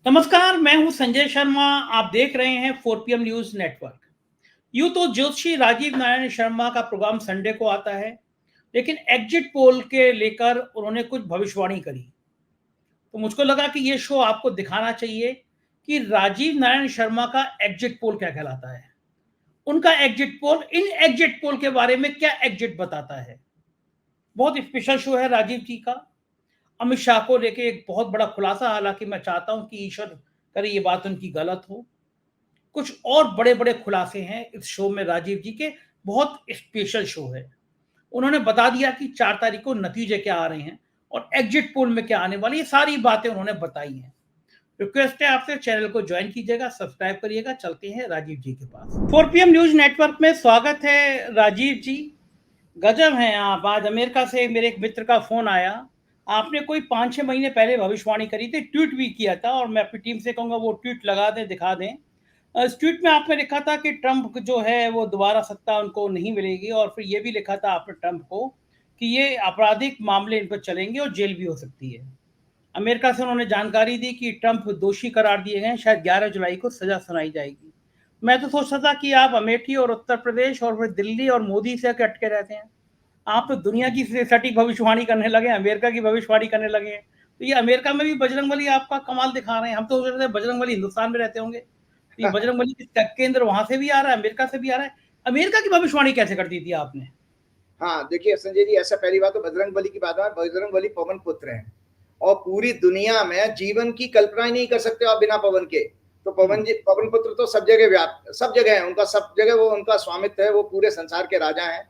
नमस्कार, मैं हूं संजय शर्मा। आप देख रहे हैं 4 PM न्यूज नेटवर्क। यूं तो ज्योतिषी राजीव नारायण शर्मा का प्रोग्राम संडे को आता है, लेकिन एग्जिट पोल के लेकर उन्होंने कुछ भविष्यवाणी करी। तो मुझको लगा कि ये शो आपको दिखाना चाहिए कि राजीव नारायण शर्मा का एग्जिट पोल क्या कहलाता है। उनका एग्जिट पोल इन एग्जिट पोल के बारे में क्या एग्जिट बताता है। बहुत स्पेशल शो है राजीव जी का। अमित शाह को लेके एक बहुत बड़ा खुलासा, हालांकि मैं चाहता हूं कि ईश्वर करे ये बात उनकी गलत हो। कुछ और बड़े-बड़े खुलासे हैं इस शो में राजीव जी के। बहुत स्पेशल शो है। उन्होंने बता दिया कि 4 तारीख को नतीजे क्या आ रहे हैं और एग्जिट पोल में क्या आने वाली है, ये सारी बातें उन्होंने बताई हैं। रिक्वेस्ट है आपसे, चैनल को ज्वाइन कीजिएगा, सब्सक्राइब करिएगा। चलते हैं राजीव जी के पास। 4 PM न्यूज नेटवर्क में स्वागत है राजीव जी। गजब हैं आप। आज अमेरिका से मेरे एक मित्र का फ़ोन आया। आपने कोई 5-6 महीने पहले भविष्यवाणी करी थी, ट्वीट भी किया था और मैं अपनी टीम से कहूँगा वो ट्वीट लगा दें, दिखा दें। इस ट्वीट में आपने लिखा था कि ट्रंप जो है वो दोबारा सत्ता उनको नहीं मिलेगी और फिर ये भी लिखा था आपने ट्रंप को कि ये आपराधिक मामले इन पर चलेंगे और जेल भी हो सकती है। अमेरिका से उन्होंने जानकारी दी कि ट्रंप दोषी करार दिए गए हैं, शायद 11 जुलाई को सज़ा सुनाई जाएगी। मैं तो सोचता था कि आप अमेठी और उत्तर प्रदेश और फिर दिल्ली और मोदी से अटके रहते हैं। आप तो दुनिया की सटीक भविष्यवाणी करने लगे, अमेरिका की भविष्यवाणी करने लगे हैं। तो ये अमेरिका में भी बजरंगबली आपका कमाल दिखा रहे हैं। हम तो सोच रहे थे बजरंगबली हिंदुस्तान में रहते होंगे। तो ये बजरंगबली का केंद्र वहां से भी आ रहा है, अमेरिका से भी आ रहा है। अमेरिका की भविष्यवाणी कैसे कर दी थी आपने? हाँ, देखिए संजय जी, ऐसा पहली बात तो बजरंगबली की बात है। बजरंगबली पवन पुत्र हैं और पूरी दुनिया में जीवन की कल्पना ही नहीं कर सकते आप बिना पवन के। तो पवन पुत्र तो सब जगह व्याप्त, सब जगह है उनका, सब जगह वो उनका स्वामित्व है, वो पूरे संसार के राजा हैं।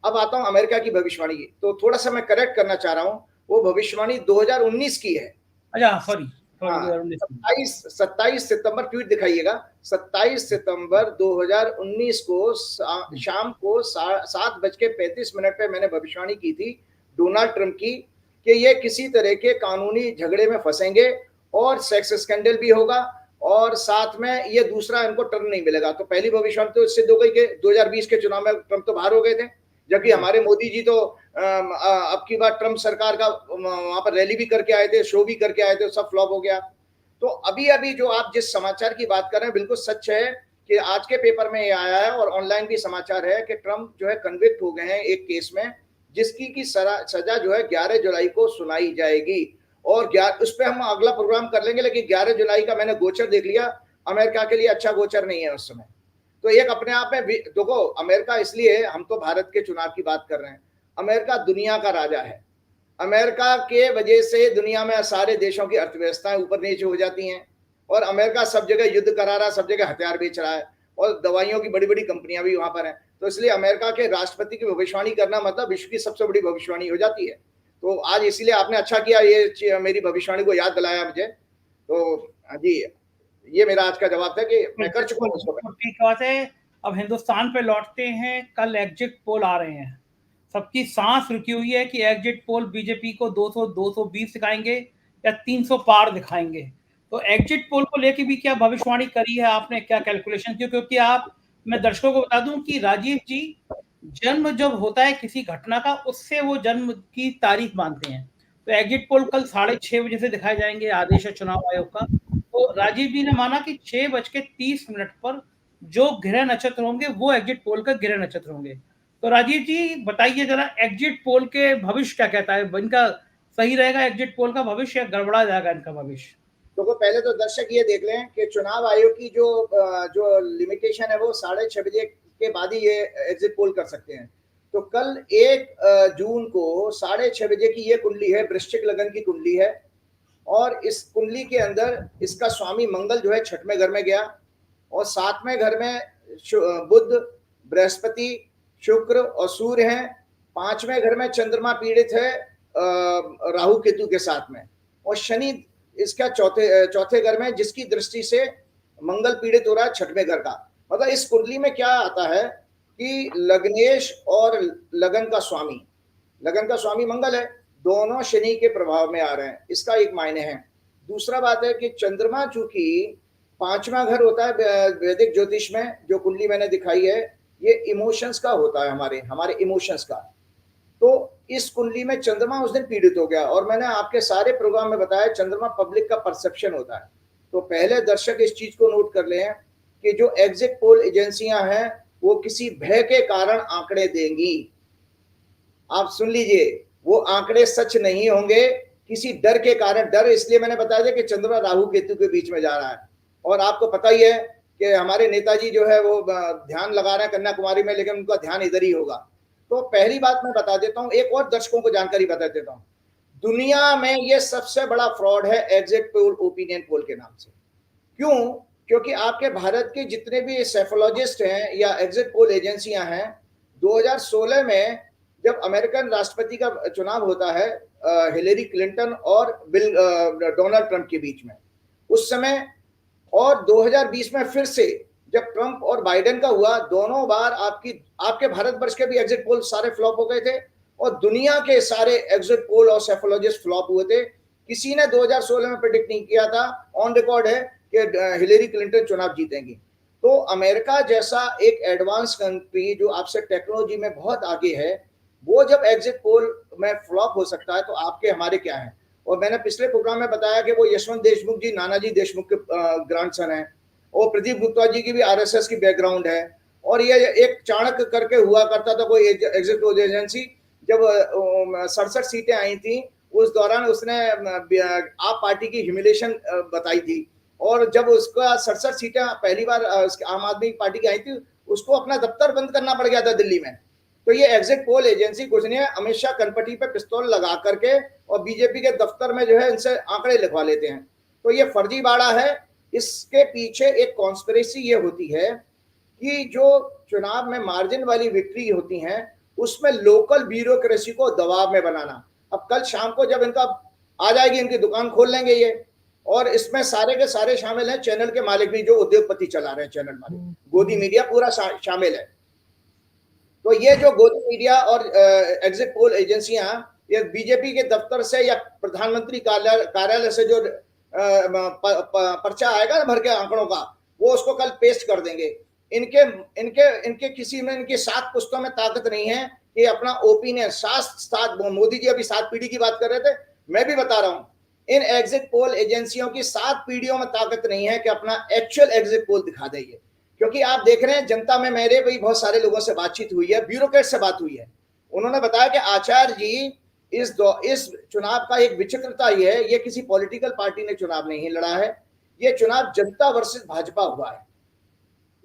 अब आता हूँ अमेरिका की भविष्यवाणी की, तो थोड़ा सा मैं करेक्ट करना चाह रहा हूँ। वो भविष्यवाणी 2019 की है। अच्छा, सॉरी हाँ, 2019। 27 सितंबर, ट्वीट दिखाइएगा। 27 सितंबर 2019 को शाम को 7:35 पे मैंने भविष्यवाणी की थी डोनाल्ड ट्रंप की कि ये किसी तरह के कानूनी झगड़े में फंसेंगे और सेक्स स्कैंडल भी होगा और साथ में ये दूसरा इनको टर्न नहीं मिलेगा। तो पहली भविष्यवाणी तो सिद्ध हो गई कि 2020 के चुनाव में ट्रंप तो बाहर हो गए थे, जबकि हमारे मोदी जी तो अब की बार ट्रंप सरकार का वहां पर रैली भी करके आए थे, शो भी करके आए थे, सब फ्लॉप हो गया। तो अभी अभी जो आप जिस समाचार की बात कर रहे हैं बिल्कुल सच है कि आज के पेपर में ये आया है और ऑनलाइन भी समाचार है कि ट्रंप जो है कन्विक्ट हो गए हैं एक केस में, जिसकी की सजा जो है 11 जुलाई को सुनाई जाएगी। और उस पर हम अगला प्रोग्राम कर लेंगे, लेकिन 11 जुलाई का मैंने गोचर देख लिया, अमेरिका के लिए अच्छा गोचर नहीं है उस समय। तो एक अपने आप में देखो, अमेरिका इसलिए, हम तो भारत के चुनाव की बात कर रहे हैं, अमेरिका दुनिया का राजा है। अमेरिका के वजह से दुनिया में सारे देशों की अर्थव्यवस्थाएं ऊपर नीचे हो जाती हैं और अमेरिका सब जगह युद्ध करा रहा है, सब जगह हथियार बेच रहा है और दवाइयों की बड़ी बड़ी कंपनियां भी वहां पर हैं। तो इसलिए अमेरिका के राष्ट्रपति की भविष्यवाणी करना मतलब विश्व की सबसे बड़ी भविष्यवाणी हो जाती है। तो आज इसीलिए आपने अच्छा किया, ये मेरी भविष्यवाणी को याद दिलाया मुझे। तो जी, ये मेरा आज का जवाब था कि मैं कर चुका हूँ। ठीक बात है। अब हिंदुस्तान पे लौटते हैं। कल एग्जिट पोल आ रहे हैं। सबकी सांस रुकी हुई है कि एग्जिट पोल बीजेपी को 200 220 दिखाएंगे या 300 पार दिखाएंगे। तो एग्जिट पोल को लेके भी क्या भविष्यवाणी करी है आपने, क्या कैलकुलेशन की? क्योंकि आप, मैं दर्शकों को बता दूं कि राजीव जी जन्म जब होता है किसी घटना का, उससे वो जन्म की तारीख मानते हैं। तो एग्जिट पोल कल 6:30 बजे से दिखाए जाएंगे, आदेश है चुनाव आयोग का। तो राजीव जी ने माना कि 6:30 पर जो ग्रह नक्षत्र होंगे वो एग्जिट पोल का ग्रह नक्षत्र होंगे। तो राजीव जी बताइए जरा, एग्जिट पोल के भविष्य क्या कहता है? इनका सही रहेगा एग्जिट पोल का भविष्य या गड़बड़ा जाएगा इनका भविष्य? तो पहले तो दर्शक ये देख लें कि चुनाव आयोग की जो लिमिटेशन है वो 6:30 बजे के बाद ही ये एग्जिट पोल कर सकते हैं। तो कल 1 जून को 6:30 बजे की ये कुंडली है, वृश्चिक लगन की कुंडली है और इस कुंडली के अंदर इसका स्वामी मंगल जो है 6वें घर में गया और 7वें घर में बुध, बृहस्पति, शुक्र और सूर्य हैं। 5वें घर में चंद्रमा पीड़ित है राहु केतु के साथ में, और शनि इसका चौथे घर में, जिसकी दृष्टि से मंगल पीड़ित हो रहा है 6वें घर का। मतलब इस कुंडली में क्या आता है कि लग्नेश और लगन का स्वामी मंगल है, दोनों शनि के प्रभाव में आ रहे हैं, इसका एक मायने है। दूसरा बात है कि चंद्रमा चूंकि 5वां घर होता है वैदिक ज्योतिष में, जो कुंडली मैंने दिखाई है ये इमोशंस का होता है, हमारे इमोशंस का। तो इस कुंडली में चंद्रमा उस दिन पीड़ित हो गया और मैंने आपके सारे प्रोग्राम में बताया चंद्रमा पब्लिक का परसेप्शन होता है। तो पहले दर्शक इस चीज को नोट कर लें कि जो एग्जिट पोल एजेंसियां हैं वो किसी भय के कारण आंकड़े देंगी। आप सुन लीजिए, वो आंकड़े सच नहीं होंगे, किसी डर के कारण। डर इसलिए मैंने बताया था कि चंद्रमा राहु केतु के बीच में जा रहा है, और आपको पता ही है कि हमारे नेताजी जो है वो ध्यान लगा रहे हैं कन्याकुमारी में, लेकिन उनका ध्यान इधर ही होगा। तो पहली बात मैं बता देता हूं, एक और दर्शकों को जानकारी बता देता हूं, दुनिया में ये सबसे बड़ा फ्रॉड है एग्जिट पोल ओपिनियन पोल के नाम से। क्यों? क्योंकि आपके भारत के जितने भी सेफोलॉजिस्ट हैं या एग्जिट पोल एजेंसियां हैं, 2016 में जब अमेरिकन राष्ट्रपति का चुनाव होता है हिलेरी क्लिंटन और डोनाल्ड ट्रंप के बीच में, उस समय, और 2020 में फिर से जब ट्रंप और बाइडेन का हुआ, दोनों बार आपके भारतवर्ष के भी एग्जिट पोल सारे फ्लॉप हो गए थे और दुनिया के सारे एग्जिट पोल और सेफोलॉजिस्ट फ्लॉप हुए थे। किसी ने 2016 में प्रेडिक्ट नहीं किया था, ऑन रिकॉर्ड है कि हिलेरी क्लिंटन चुनाव जीतेंगी। तो अमेरिका जैसा एक एडवांस कंट्री जो आपसे टेक्नोलॉजी में बहुत आगे है, वो जब एग्जिट पोल में फ्लॉप हो सकता है तो आपके हमारे क्या है। और मैंने पिछले प्रोग्राम में बताया कि वो यशवंत देशमुख जी नानाजी देशमुख के ग्रैंडसन हैं, और प्रदीप गुप्ता जी की भी आरएसएस की बैकग्राउंड है। और ये एक चाणक्य करके हुआ करता था कोई एग्जिट पोल एजेंसी, जब 67 सीटें आई थी उस दौरान उसने आप पार्टी की ह्यूमिलेशन बताई थी, और जब उसका 67 सीटें पहली बार आम आदमी पार्टी की आई थी, उसको अपना दफ्तर बंद करना पड़ गया था दिल्ली में। तो ये एग्जिट पोल एजेंसी कुछ नहीं है, अमित शाह कनपटी पे पिस्तौल लगा करके और बीजेपी के दफ्तर में जो है इनसे आंकड़े लिखवा लेते हैं। तो ये फर्जीवाड़ा है। इसके पीछे एक कॉन्स्पिरेसी ये होती है कि जो चुनाव में मार्जिन वाली विक्ट्री होती हैं उसमें लोकल ब्यूरोक्रेसी को दबाव में बनाना। अब कल शाम को जब इनका आ जाएगी, इनकी दुकान खोल लेंगे ये, और इसमें सारे के सारे शामिल हैं, चैनल के मालिक भी जो उद्योगपति चला रहे हैं, चैनल मालिक, गोदी मीडिया पूरा शामिल है। तो ये जो गोदी मीडिया और एग्जिट पोल एजेंसियां, ये बीजेपी के दफ्तर से या प्रधानमंत्री कार्यालय से जो पर्चा आएगा ना भर के आंकड़ों का, वो उसको कल पेस्ट कर देंगे। इनके इनके इनके किसी में इनकी 7 पुस्तों में ताकत नहीं है कि अपना ओपिनियन 7 मोदी जी अभी 7 पीढ़ी की बात कर रहे थे, मैं भी बता रहा हूं, इन एग्जिट पोल एजेंसियों की 7 पीढ़ियों में ताकत नहीं है कि अपना एक्चुअल एग्जिट पोल दिखा देंगे। क्योंकि आप देख रहे हैं जनता में, मेरे भी बहुत सारे लोगों से बातचीत हुई है, ब्यूरोक्रेट से बात हुई है, उन्होंने बताया कि आचार्य जी इस चुनाव का एक विचित्रता ये है, ये किसी पॉलिटिकल पार्टी ने चुनाव नहीं लड़ा है, ये चुनाव जनता वर्सेस भाजपा हुआ है।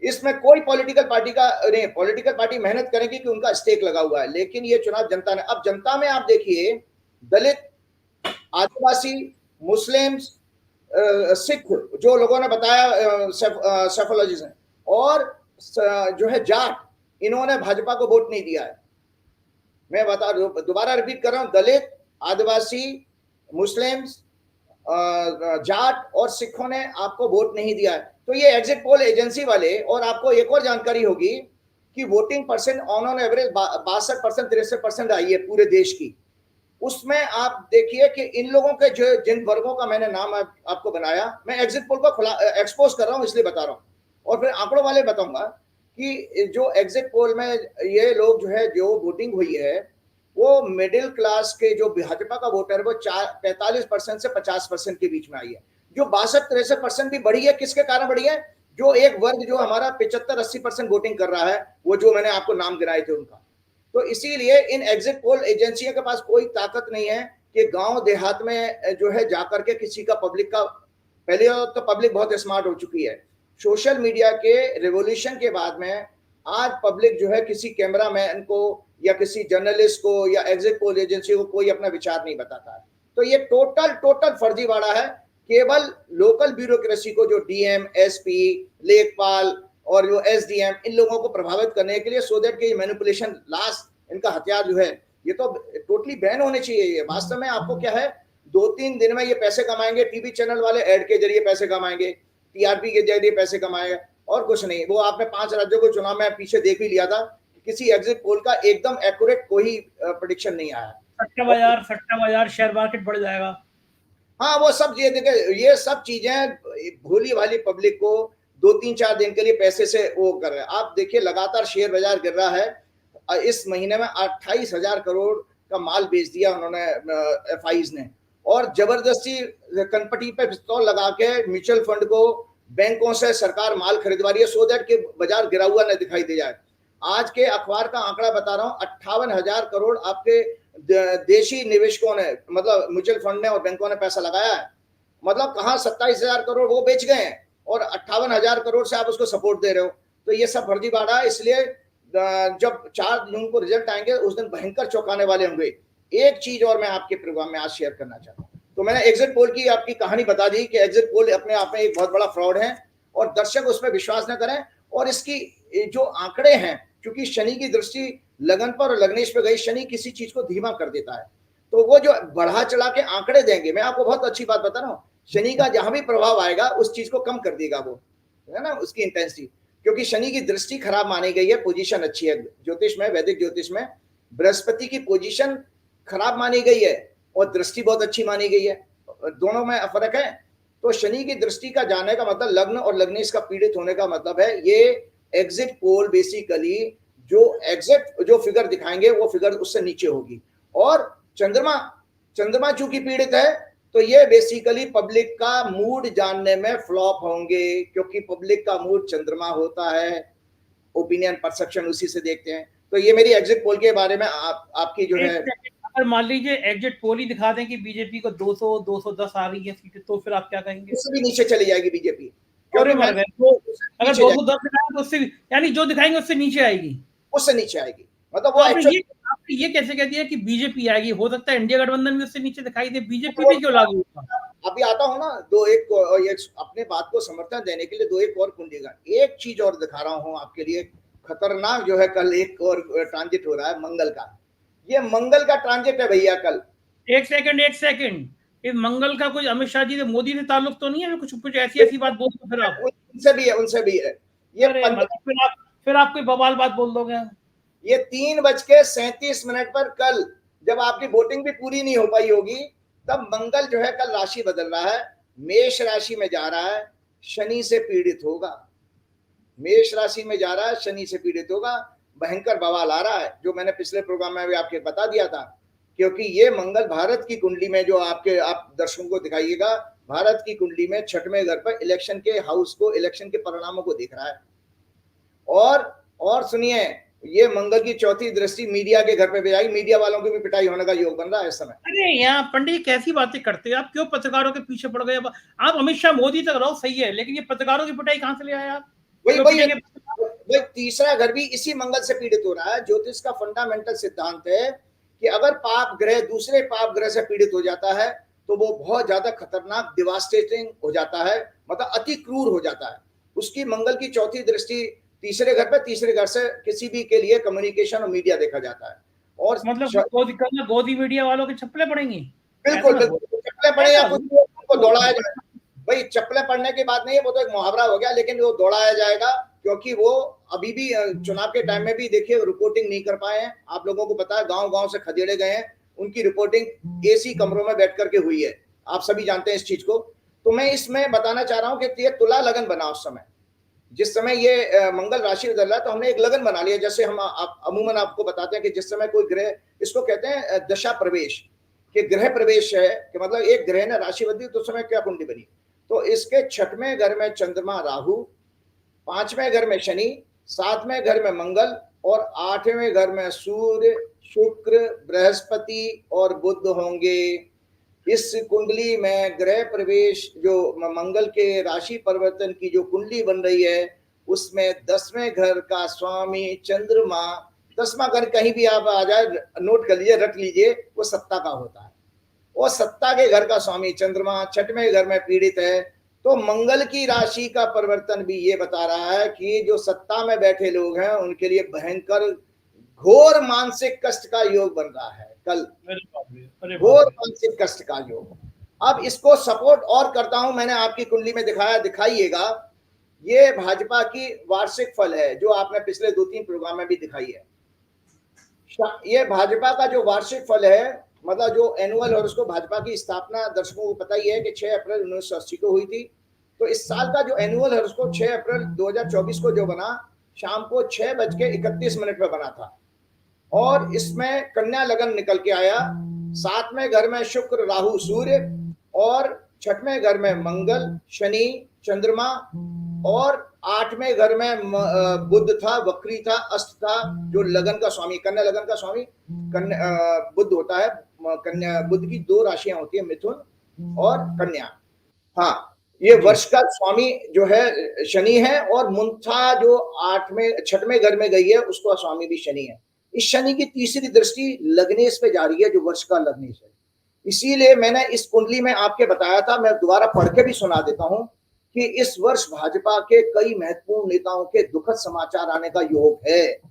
इसमें कोई पॉलिटिकल पार्टी का नहीं, पॉलिटिकल पार्टी मेहनत करेगी कि उनका स्टेक लगा हुआ है, लेकिन ये चुनाव जनता ने। अब जनता में आप देखिए, दलित, आदिवासी, मुस्लिम, सिख, जो लोगों ने बताया सेफोलॉजिस्ट हैं, और जो है जाट, इन्होंने भाजपा को वोट नहीं दिया है। मैं दोबारा रिपीट कर रहा हूं, दलित, आदिवासी, मुस्लिम, जाट और सिखों ने आपको वोट नहीं दिया है। तो ये एग्जिट पोल एजेंसी वाले, और आपको एक और जानकारी होगी कि वोटिंग परसेंट ऑन एवरेज 62% 63% आई है पूरे देश की। उसमें आप देखिए कि इन लोगों के जो जिन वर्गों का मैंने नाम आपको बनाया, मैं एग्जिट पोल को एक्सपोज कर रहा हूं इसलिए बता रहा हूं, और फिर आंकड़ों वाले बताऊंगा कि जो एग्जिट पोल में ये लोग जो है, जो वोटिंग हुई है, वो मिडिल क्लास के जो भाजपा का वोटर वो 45% से 50% के बीच में आई है। जो 62-63% भी बढ़ी है, किसके कारण बढ़ी है? जो एक वर्ग जो हमारा 75-80% वोटिंग कर रहा है, वो जो मैंने आपको नाम गिनाए थे उनका। तो इसीलिए इन एग्जिट पोल एजेंसियों के पास कोई ताकत नहीं है कि गांव देहात में जो है जाकर के किसी का पब्लिक का, पहले तो पब्लिक बहुत स्मार्ट हो चुकी है, सोशल मीडिया के रिवॉल्यूशन के बाद में आज पब्लिक जो है किसी कैमरामैन को या किसी जर्नलिस्ट को या एग्जिट पोल एजेंसी को कोई अपना विचार नहीं बताता है। तो ये टोटल फर्जीवाड़ा है। केवल लोकल ब्यूरोक्रेसी को, जो डीएम, एसपी, लेखपाल और जो एसडीएम, इन लोगों को प्रभावित करने के लिए, सो दैट के मैनिपुलेशन लास्ट इनका हथियार जो है, ये तो टोटली बैन होने चाहिए। ये वास्तव में आपको क्या है, 2-3 दिन में ये पैसे कमाएंगे, टीवी चैनल वाले एड के जरिए पैसे कमाएंगे, टीआरपी के जरिए पैसे कमाएगा, और कुछ नहीं। वो आपने 5 राज्यों को चुनाव में पीछे देख भी लिया था, किसी एग्जिट पोल का एकदम एक्यूरेट कोई प्रेडिक्शन नहीं आया। सट्टा बाजार, शेयर मार्केट बढ़ जाएगा। हाँ, वो सब ये देखे, ये सब चीजें भोली भाली पब्लिक को 2-3-4 दिन के लिए पैसे से वो कर रहे हैं। आप देखिए, लगातार शेयर बाजार गिर रहा है। इस महीने में 28,000 करोड़ का माल बेच दिया उन्होंने, एफआईज ने, और जबरदस्ती कनपटी पे पिस्तौल लगा के म्यूचुअल फंड को, बैंकों से सरकार माल खरीदवा रही है सो दैट कि बाजार गिरा हुआ न दिखाई दे जाए। आज के अखबार का आंकड़ा बता रहा हूं, 58,000 करोड़ आपके देशी निवेशकों ने, मतलब म्यूचुअल फंड ने और बैंकों ने पैसा लगाया है। मतलब कहां 27,000 करोड़ वो बेच गए हैं और 58,000 करोड़ से आप उसको सपोर्ट दे रहे हो। तो ये सब फर्जीवाड़ा है। इसलिए जब 4 जून को रिजल्ट आएंगे उस दिन भयंकर चौंकाने वाले होंगे। एक चीज और मैं आपके प्रोग्राम में आज शेयर करना चाहता हूँ। तो मैंने एग्जिट पोल की आपकी कहानी बता दी कि एग्जिट पोल अपने आप में एक बहुत बड़ा फ्रॉड है और दर्शक उसमें विश्वास न करें। और इसकी जो आंकड़े हैं, क्योंकि शनि की दृष्टि लगन पर और लग्नेश पे गई, शनि किसी चीज को धीमा कर देता है। तो वो जो बढ़ा चढ़ा के आंकड़े देंगे, मैं आपको बहुत अच्छी बात बता रहा हूँ, शनि का जहां भी प्रभाव आएगा उस चीज को कम कर देगा वो, है ना, उसकी इंटेंसिटी। क्योंकि शनि की दृष्टि खराब मानी गई है, पोजीशन अच्छी है ज्योतिष में, वैदिक ज्योतिष में बृहस्पति की पोजीशन खराब मानी गई है और दृष्टि बहुत अच्छी मानी गई है, दोनों में फर्क है। तो शनि की दृष्टि का जाने का मतलब लग्न और लग्नेश का पीड़ित होने का मतलब है। ये एग्जिट पोल बेसिकली जो एग्जिट जो फिगर दिखाएंगे वो फिगर उससे नीचे होगी। और चंद्रमा चूंकि पीड़ित है तो ये बेसिकली पब्लिक का मूड जानने में फ्लॉप होंगे, क्योंकि पब्लिक का मूड चंद्रमा होता है, ओपिनियन परसेप्शन उसी से देखते हैं। तो ये मेरी एग्जिट पोल के बारे में आपकी जो है, अगर मान लीजिए एग्जिट पोल ही दिखा दें कि बीजेपी को 200-210 आ रही है सीटें, तो फिर आप क्या कहेंगे? उससे भी नीचे चली जाएगी बीजेपी। अगर 210 दिखाएं तो उससे, यानी जो दिखाएंगे उससे नीचे आएगी, उससे नीचे आएगी। मतलब वो आपने ये कैसे कह दिया कि बीजेपी आएगी? हो सकता है इंडिया गठबंधन भी उससे नीचे दिखाई दे, बीजेपी भी क्यों लागू होगा? अभी आता हूं ना, अपने बात को समर्थन देने के लिए दो एक और कुंडलीगण, एक चीज और दिखा रहा हूं आपके लिए, खतरनाक जो है कल एक और ट्रांजिट हो रहा है मंगल का। ये मंगल का ट्रांजिट है भैया कल। एक सेकंड, इस मंगल का कुछ अमित शाह जी से, मोदी से ताल्लुक तो नहीं है? कुछ ऐसी बात बोल दो फिर आप। उनसे भी है ये। फिर आप कोई बवाल बात बोल दोगे। ये 3:37 पर कल जब आपकी वोटिंग भी पूरी नहीं हो पाई होगी, तब मंगल जो है कल राशि बदल रहा है, मेष राशि में जा रहा है, शनि से पीड़ित होगा। मेष राशि में जा रहा है, शनि से पीड़ित होगा, भयंकर बवाल आ रहा है, जो मैंने पिछले प्रोग्राम में भी आपके बता दिया था। क्योंकि ये मंगल भारत की कुंडली में, जो आप दर्शकों को दिखाइएगा, भारत की कुंडली में 6वें घर पर इलेक्शन के हाउस को, इलेक्शन के परिणामों को देख रहा है। और सुनिए, ये मंगल की चौथी दृष्टि मीडिया के घर पे भी आई, मीडिया वालों की भी पिटाई होने का योग बन रहा है इस समय। अरे यहाँ पंडित कैसी बातें करते हैं आप, क्यों पत्रकारों के पीछे पड़ गए? आप अमित शाह मोदी तक रहो, सही है, लेकिन ये पत्रकारों की पिटाई कहां से ले आए आप? वही तीसरा घर भी इसी मंगल से पीड़ित हो रहा है। ज्योतिष का फंडामेंटल सिद्धांत है कि अगर पाप ग्रह दूसरे पाप ग्रह से पीड़ित हो जाता है तो वो बहुत ज्यादा खतरनाक, डिवास्टेटिंग हो जाता है, मतलब अति क्रूर हो जाता है। उसकी मंगल की चौथी दृष्टि तीसरे घर पे, तीसरे घर से किसी भी के लिए कम्युनिकेशन और मीडिया देखा जाता है। और मतलब गोदी मीडिया वालों के चप्पलें पड़ेंगी। बिल्कुल चप्पलें पड़े या कुछ उनको दौड़ाया जाए। भाई चप्पलें पड़ने की बात नहीं है, वो तो एक मुहावरा हो गया, लेकिन वो दौड़ाया जाएगा, क्योंकि वो अभी भी चुनाव के टाइम में भी देखिए रिपोर्टिंग नहीं कर पाए हैं। आप लोगों को पता है, गांव-गांव से खदेड़े गए हैं, उनकी रिपोर्टिंग एसी कमरों में बैठ करके हुई है, आप सभी जानते हैं इस चीज को। तो मैं इसमें बताना चाह रहा हूं कि ये तुला लगन बना उस समय, जिस समय ये मंगल राशि बदल रहा है, तो हमने एक लगन बना लिया। जैसे हम अमूमन आपको बताते हैं कि जिस समय कोई ग्रह, इसको कहते हैं दशा प्रवेश, कि ग्रह प्रवेश है, कि मतलब एक ग्रह ने राशि बदली तो उस समय क्या कुंडली बनी। तो इसके 6वें घर में चंद्रमा राहु, 5वें घर में शनि, 7वें घर में मंगल और 8वें घर में सूर्य, शुक्र, बृहस्पति और बुध होंगे। इस कुंडली में ग्रह प्रवेश, जो मंगल के राशि परिवर्तन की जो कुंडली बन रही है, उसमें 10वें घर का स्वामी चंद्रमा, 10वां घर कहीं भी आप आ जाए, नोट कर लीजिए, रट लीजिए, वो सत्ता का होता है। और सत्ता के घर का स्वामी चंद्रमा 6वें घर में पीड़ित है। तो मंगल की राशि का परिवर्तन भी ये बता रहा है कि जो सत्ता में बैठे लोग हैं उनके लिए भयंकर घोर मानसिक कष्ट का योग बन रहा है कल, घोर मानसिक कष्ट का योग। अब इसको सपोर्ट और करता हूं, मैंने आपकी कुंडली में दिखाया, दिखाइएगा, ये भाजपा की वार्षिक फल है, जो आपने पिछले 2-3 प्रोग्राम में भी दिखाई है। ये भाजपा का जो वार्षिक फल है, मतलब जो एनुअल हॉरोस्कोप, भाजपा की स्थापना दर्शकों को पता ही है कि 6 अप्रैल 1980 को हुई थी। तो इस साल का जो एनुअल हॉरोस्कोप 6 अप्रैल 2024 को जो बना, शाम को 6:31 पर बना था, और इसमें कन्या लगन निकल के आया। सातवें घर में शुक्र राहु सूर्य और छठवें घर में मंगल शनि चंद्रमा और आठवें घर में बुध था, वक्री था, अस्त था, जो लगन का स्वामी, कन्या लगन का स्वामी बुध होता है। कन्या बुध की दो राशियां होती है, मिथुन और कन्या। हाँ, ये वर्ष का स्वामी जो है शनि है और मुंथा जो छठवें घर में गई है उसका स्वामी भी शनि है। इस शनि की तीसरी दृष्टि लग्नेश पे जा रही है, जो वर्ष का लग्नेश है। इसीलिए मैंने इस कुंडली में आपके बताया था, मैं दोबारा पढ़ के भी सुना देता हूं कि इस वर्ष भाजपा के कई महत्वपूर्ण नेताओं के दुखद समाचार आने का योग है।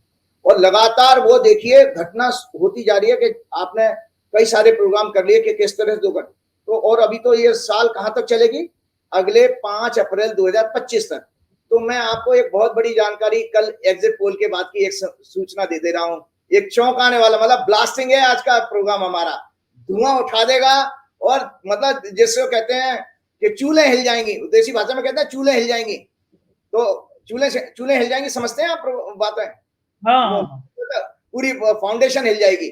और लगातार वो देखिए घटना होती जा रही है कि आपने कई सारे प्रोग्राम कर लिए कि किस तरह से दुखद, तो और अभी तो ये साल कहां तक चलेगी, अगले 5 अप्रैल 2025 तक। तो मैं आपको एक बहुत बड़ी जानकारी कल एग्जिट पोल के बाद की एक सूचना दे रहा हूं, एक चौंक आने वाला, मतलब ब्लास्टिंग है आज का प्रोग्राम हमारा, धुआं उठा देगा। और मतलब जिसको कहते हैं कि चूल्हे हिल जाएंगी, देसी भाषा में कहते हैं चूल्हे हिल जाएंगी, तो चूल्हे हिल जाएंगी, समझते हैं आप बातें? हाँ, पूरी फाउंडेशन हिल जाएगी।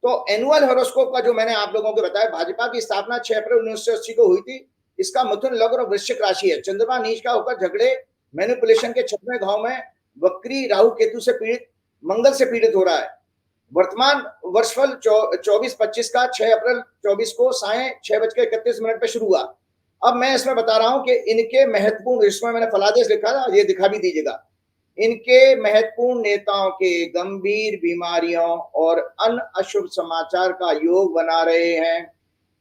तो एनुअल हॉरोस्कोप का जो मैंने आप लोगों को बताया, भाजपा की स्थापना 6 अप्रैल 1980 को हुई थी। इसका मिथुन लग्न और वृश्चिक राशि है। चंद्रमा नीच का होकर झगड़े मैनिपुलेशन के 6वें घाव में वक्री राहु केतु से पीड़ित, मंगल से पीड़ित हो रहा है। वर्तमान वर्षफल 24-25 का 6 अप्रैल 24 को साय 6:31 पे शुरू हुआ। अब मैं इसमें बता रहा हूं कि इनके महत्वपूर्ण, इसमें मैंने फलादेश लिखा था, ये दिखा भी दीजिएगा। इनके महत्वपूर्ण नेताओं के गंभीर बीमारियों और अन्य अशुभ समाचार का योग बना रहे हैं।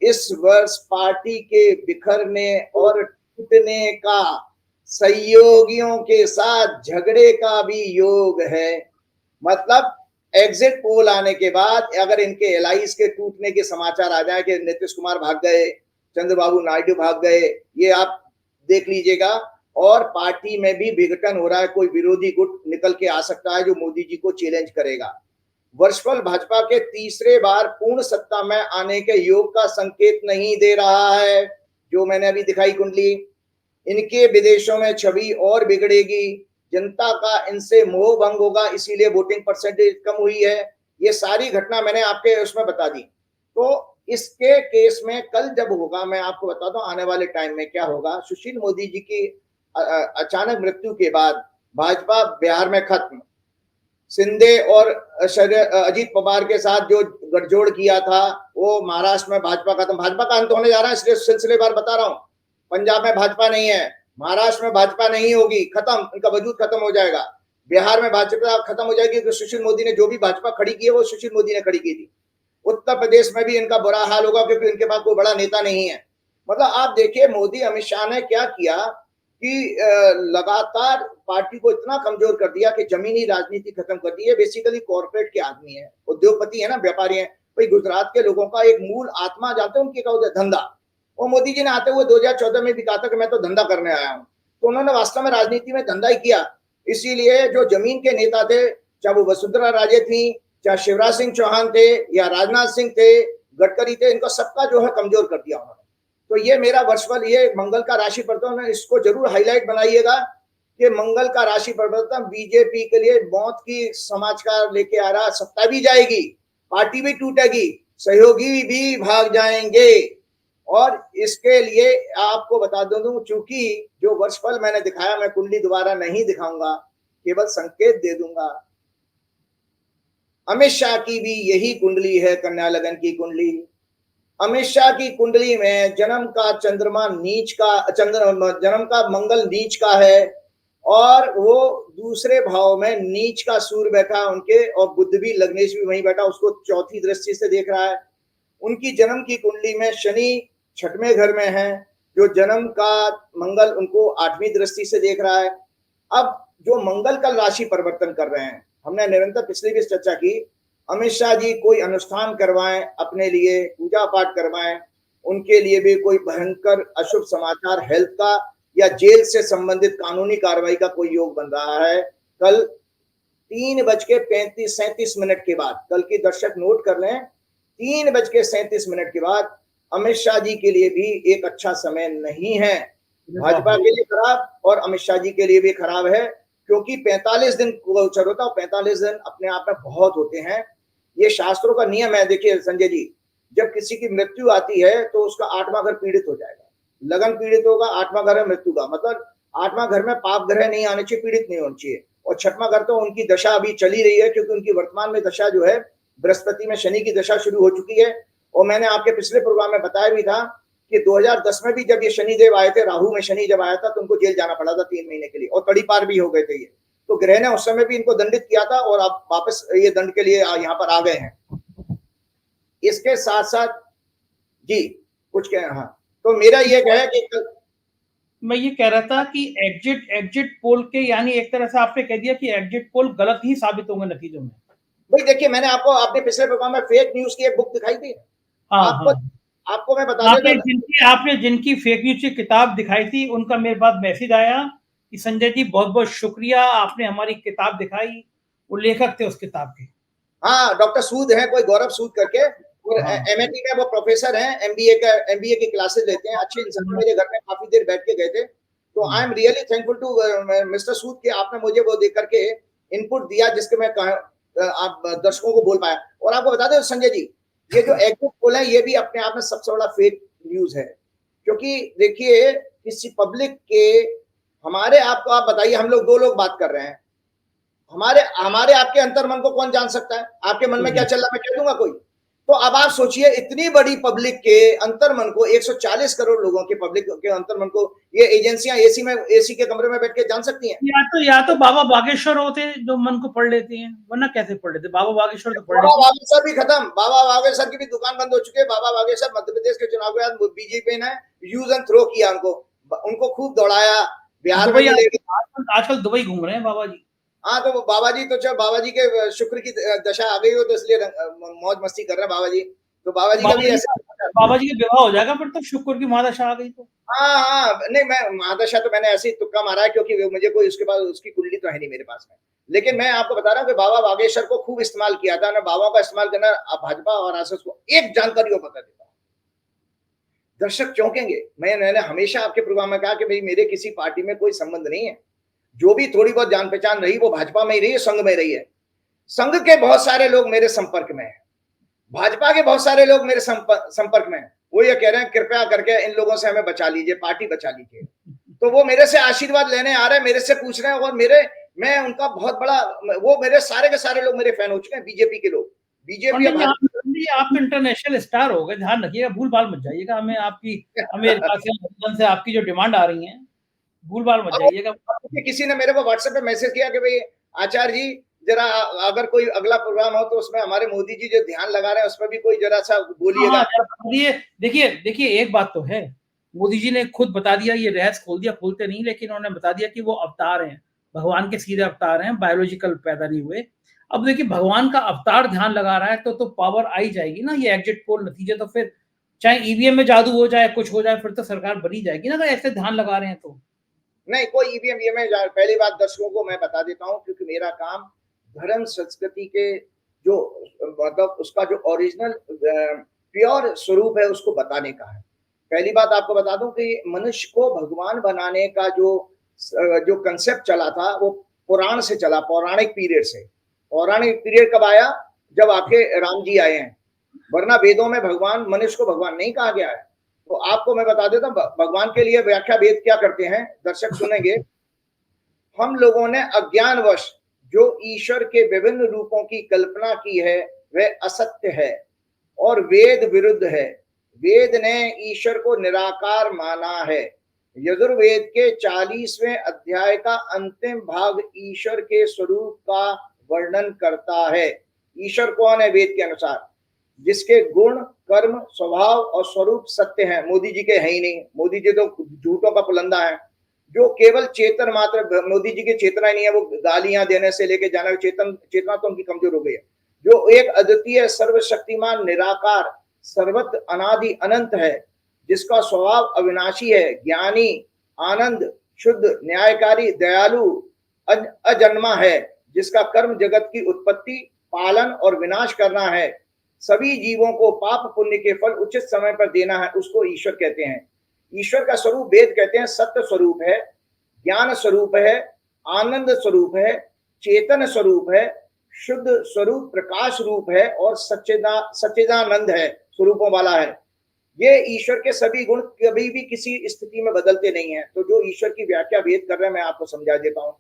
इस वर्ष पार्टी के बिखरने और टूटने का, सहयोगियों के साथ झगड़े का भी योग है। मतलब एग्जिट पोल आने के बाद अगर इनके एलाइज के टूटने के समाचार आ जाए कि नीतीश कुमार भाग गए, चंद्रबाबू नायडू भाग गए, ये आप देख लीजिएगा। और पार्टी में भी विघटन हो रहा है, कोई विरोधी गुट निकल के आ सकता है जो मोदी जी को चैलेंज करेगा। वर्षफल भाजपा के तीसरे बार पूर्ण सत्ता में आने के योग का संकेत नहीं दे रहा है, जो मैंने अभी दिखाई कुंडली। इनके विदेशों में छवि और बिगड़ेगी, जनता का इनसे मोह भंग होगा, इसीलिए वोटिंग परसेंटेज कम हुई है। ये सारी घटना मैंने आपके उसमें बता दी। तो इसके केस में कल जब होगा, मैं आपको बताता हूँ आने वाले टाइम में क्या होगा। सुशील मोदी जी की अचानक मृत्यु के बाद भाजपा बिहार में खत्म, शिंदे और अजीत पवार के साथ जो गठजोड़ किया था वो महाराष्ट्र में भाजपा खत्म, भाजपा का अंत होने जा रहा है, इसलिए सिलसिलेवार बता रहा हूं। पंजाब में भाजपा नहीं है, महाराष्ट्र में भाजपा नहीं होगी, खत्म, इनका वजूद खत्म हो जाएगा। बिहार में भाजपा खत्म हो जाएगी, तो सुशील मोदी ने जो भी भाजपा खड़ी की है वो सुशील मोदी ने खड़ी की थी। उत्तर प्रदेश में भी इनका बुरा हाल होगा क्योंकि इनके पास कोई बड़ा नेता नहीं है। मतलब आप देखिए मोदी अमित शाह ने क्या किया कि लगातार पार्टी को इतना कमजोर कर दिया कि जमीनी राजनीति खत्म कर दी है। बेसिकली कॉर्पोरेट के आदमी है, उद्योगपति है ना, व्यापारी है। भाई गुजरात के लोगों का एक मूल आत्मा जानते हैं उनकी क्या होता है, धंधा। और मोदी जी ने आते हुए 2014 में भी कहा था कि मैं तो धंधा करने आया हूँ, तो उन्होंने वास्तव में राजनीति में धंधा ही किया। इसीलिए जो जमीन के नेता थे, चाहे वो वसुंधरा राजे थी, चाहे शिवराज सिंह चौहान थे या राजनाथ सिंह थे, गडकरी थे, इनका सबका जो है कमजोर कर दिया उन्होंने। तो ये मेरा वर्षफल, ये मंगल का राशि परिवर्तन, इसको जरूर हाईलाइट बनाइएगा कि मंगल का राशि परिवर्तन बीजेपी के लिए मौत की समाचार लेके आ रहा। सत्ता भी जाएगी, पार्टी भी टूटेगी, सहयोगी भी भाग जाएंगे। और इसके लिए आपको बता दूं, चूंकि जो वर्षफल मैंने दिखाया, मैं कुंडली दोबारा नहीं दिखाऊंगा, केवल संकेत दे दूंगा। अमित शाह की भी यही कुंडली है, कन्या लगन की कुंडली। अमित शाह की कुंडली में जन्म का चंद्रमा नीच का, जन्म का मंगल नीच का है और वो दूसरे भाव में नीच का सूर्य बैठा उनके, और बुध भी, लग्नेश भी वहीं बैठा, उसको चौथी दृष्टि से देख रहा है। उनकी जन्म की कुंडली में शनि 6वें घर में है, जो जन्म का मंगल उनको 8वीं दृष्टि से देख रहा है। अब जो मंगल कल राशि परिवर्तन कर रहे हैं, हमने निरंतर पिछली भी चर्चा की, अमित शाह जी कोई अनुष्ठान करवाएं अपने लिए, पूजा पाठ करवाएं, उनके लिए भी कोई भयंकर अशुभ समाचार, हेल्थ का या जेल से संबंधित कानूनी कार्रवाई का कोई योग बन रहा है। कल 3:37 के बाद, कल की दर्शक नोट कर लें, 3:37 के बाद अमित शाह जी के लिए भी एक अच्छा समय नहीं है। भाजपा के लिए खराब और अमित शाह जी के लिए भी खराब है, क्योंकि 45 दिन गोचर होता है, 45 दिन अपने आप में बहुत होते हैं। ये शास्त्रों का नियम है। देखिए संजय जी, जब किसी की मृत्यु आती है तो उसका 8वां घर पीड़ित हो जाएगा, लगन पीड़ित होगा, 8वां घर है मृत्यु का, मतलब 8वां घर में पाप ग्रह नहीं आने चाहिए, पीड़ित नहीं होनी चाहिए। और 6वां घर तो उनकी दशा अभी चली रही है, क्योंकि उनकी वर्तमान में दशा जो है बृहस्पति में शनि की दशा शुरू हो चुकी है। और मैंने आपके पिछले प्रोग्राम में बताया भी था कि 2010 में भी जब ये शनिदेव आए थे, राहु में शनि जब आया था तो उनको जेल जाना पड़ा था 3 महीने के लिए, और तड़ी पार भी हो गए थे ये। तो ग्रह ने उस समय भी इनको दंडित किया था, और अब वापस ये दंड के लिए यहाँ पर आ गए हैं। इसके साथ साथ जी कुछ कहें? हाँ, तो मेरा ये है कि मैं ये कह रहा था कि एग्जिट पोल के, यानी एक तरह से आपने कह दिया कि एग्जिट पोल गलत ही साबित होंगे नतीजों में। भाई देखिए, मैंने आपको अपने पिछले प्रोग्राम में फेक न्यूज की एक बुक दिखाई थी। हाँ, आपको हाँ। आपको मैं बता देता, आपने जिनकी फेक न्यूज की किताब दिखाई थी, उनका मेरे पास मैसेज आया कि संजय जी बहुत बहुत शुक्रिया, आपने हमारी किताब दिखाई। वो लेखक थे उस किताब के। हाँ, डॉक्टर सूद है, कोई गौरव सूद करके, और हाँ। एमएटी में वो प्रोफेसर हैं, एमबीए की क्लासेस लेते हैं, अच्छे इंसान, मेरे घर में काफी देर बैठ के गए थे। तो I am really thankful to mister Sood कि आपने मुझे वो देख करके इनपुट दिया, जिसके मैं आप दर्शकों को बोल पाया। और आपको बता दें संजय जी, ये जो एग्जिट पोल है ये भी अपने आप में सबसे बड़ा फेक न्यूज है, क्योंकि देखिए किसी पब्लिक के, हमारे आपको आप बताइए, हम लोग 2 लोग बात कर रहे हैं, हमारे हमारे आपके अंतर्मन को कौन जान सकता है? आपके मन में क्या चल रहा है मैं कह दूंगा कोई? तो अब आप सोचिए, इतनी बड़ी पब्लिक के अंतर्मन को, 140 करोड़ लोगों के पब्लिक के अंतर्मन को ये एजेंसियां एसी के कमरे में बैठ के जान सकती हैं? या तो बाबा बागेश्वर होते जो मन को पढ़ लेते हैं, वरना कैसे पढ़ लेते? बाबा बागेश्वर तो पढ़ बाबा लेते। बागेश्वर भी खत्म, बाबा बागेश्वर की भी दुकान बंद हो चुकी है। बाबा बागेश्वर मध्य प्रदेश के चुनाव के बाद बीजेपी ने यूज एंड थ्रो किया, उनको खूब दौड़ाया, बिहार में भी ले गए। आजकल दुबई घूम रहे हैं बाबा जी। हाँ, तो बाबा जी तो चाहे बाबा जी के शुक्र की दशा आ गई हो, तो इसलिए मौज मस्ती कर रहे हैं बाबा जी। तो बाबा जी का भी ऐसा, बाबा जी का विवाह हो जाएगा फिर तो, शुक्र की महादशा आ गई तो। हाँ, नहीं, मैं महादशा तो मैंने ऐसे ही तुक्का मारा है, क्योंकि मुझे कोई उसके पास उसकी कुंडली तो है नहीं मेरे पास में। लेकिन मैं आपको बता रहा हूँ कि बाबा बागेश्वर को खूब इस्तेमाल किया था, मैं बाबा का इस्तेमाल करना भाजपा और आरएसएस को एक जानकारी को बता देता हूँ, दर्शक चौंकेंगे। मैंने हमेशा आपके प्रोग्राम में कहा कि भाई मेरे किसी पार्टी में कोई संबंध नहीं है, जो भी थोड़ी बहुत जान पहचान रही वो भाजपा में ही रही है, संघ में रही है। संघ के बहुत सारे लोग मेरे संपर्क में है, भाजपा के बहुत सारे लोग मेरे संपर्क में है। वो ये कह रहे हैं कृपया करके इन लोगों से हमें बचा लीजिए, पार्टी बचा लीजिए। तो वो मेरे से आशीर्वाद लेने आ रहे हैं, मेरे से पूछ रहे हैं, और मैं उनका बहुत बड़ा, वो मेरे सारे के सारे लोग मेरे फैन हो चुके हैं, बीजेपी के लोग। बीजेपी आप तो इंटरनेशनल स्टार हो गए, ध्यान रखिएगा, भूल भाल मत जाइएगा। हमें अमेरिका से आपकी जो डिमांड आ रही है, भूल भाल मत जाइएगा। किसी ने मेरे को व्हाट्सएप पे मैसेज किया कि भाई आचार्य जी, जरा अगर कोई अगला प्रोग्राम हो तो उसमें हमारे मोदी जी जो ध्यान लगा रहे हैं उसमें भी कोई जरा सा बोलिएगा। देखिए एक बात तो है, मोदी जी ने खुद बता दिया, ये रहस्य खोल दिया, खोलते नहीं, लेकिन उन्होंने बता दिया कि वो अवतार हैं, भगवान के सीधे अवतार हैं, बायोलॉजिकल पैदा नहीं हुए। अब देखिए, भगवान का अवतार ध्यान लगा रहा है तो पावर आई जाएगी ना। ये एग्जिट पोल नतीजे तो फिर चाहे ईवीएम में जादू हो जाए, कुछ हो जाए, फिर तो सरकार बनी जाएगी ना, अगर ऐसे ध्यान लगा रहे हैं तो। नहीं, कोई ईवीएम में पहली बात दर्शकों को मैं बता देता हूँ, क्योंकि मेरा काम धर्म संस्कृति के जो मतलब उसका जो ओरिजिनल प्योर स्वरूप है उसको बताने का है। पहली बात आपको बता दूं कि मनुष्य को भगवान बनाने का जो कंसेप्ट चला था वो पुराण से चला, पौराणिक पीरियड से। पौराणिक पीरियड कब आया? जब आपके राम जी आए हैं, वरना वेदों में भगवान, मनुष्य को भगवान नहीं कहा गया है। तो आपको मैं बता देता हूँ भगवान के लिए व्याख्या वेद क्या करते हैं, दर्शक सुनेंगे। हम लोगों ने अज्ञानवश जो ईश्वर के विभिन्न रूपों की कल्पना की है वह असत्य है और वेद विरुद्ध है। वेद ने ईश्वर को निराकार माना है। यजुर्वेद के 40वें अध्याय का अंतिम भाग ईश्वर के स्वरूप का वर्णन करता है। ईश्वर कौन है वेद के अनुसार? जिसके गुण, कर्म, स्वभाव और स्वरूप सत्य हैं। मोदी जी के है ही नहीं, मोदी जी तो झूठों का पुलंदा है। जो केवल चेतन मात्र, मोदी जी की चेतना ही नहीं है, वो गालियां देने से लेके जाना, चेतना तो उनकी कमजोर हो गई है। जो एक अद्वितीय सर्वशक्तिमान निराकार सर्वत्र अनादि अनंत है, जिसका स्वभाव अविनाशी है, ज्ञानी, आनंद, शुद्ध, न्यायकारी, दयालु, अजन्मा है, जिसका कर्म जगत की उत्पत्ति, पालन और विनाश करना है, सभी जीवों को पाप पुण्य के फल उचित समय पर देना है, उसको ईश्वर कहते हैं। ईश्वर का स्वरूप वेद कहते हैं सत्य स्वरूप है, ज्ञान स्वरूप है, आनंद स्वरूप है, चेतन स्वरूप है, शुद्ध स्वरूप प्रकाश रूप है और सच्चिदानंद है। स्वरूपों वाला है। ये ईश्वर के सभी गुण कभी भी किसी स्थिति में बदलते नहीं है। तो जो ईश्वर की व्याख्या वेद कर रहे हैं मैं आपको समझा देता हूँ।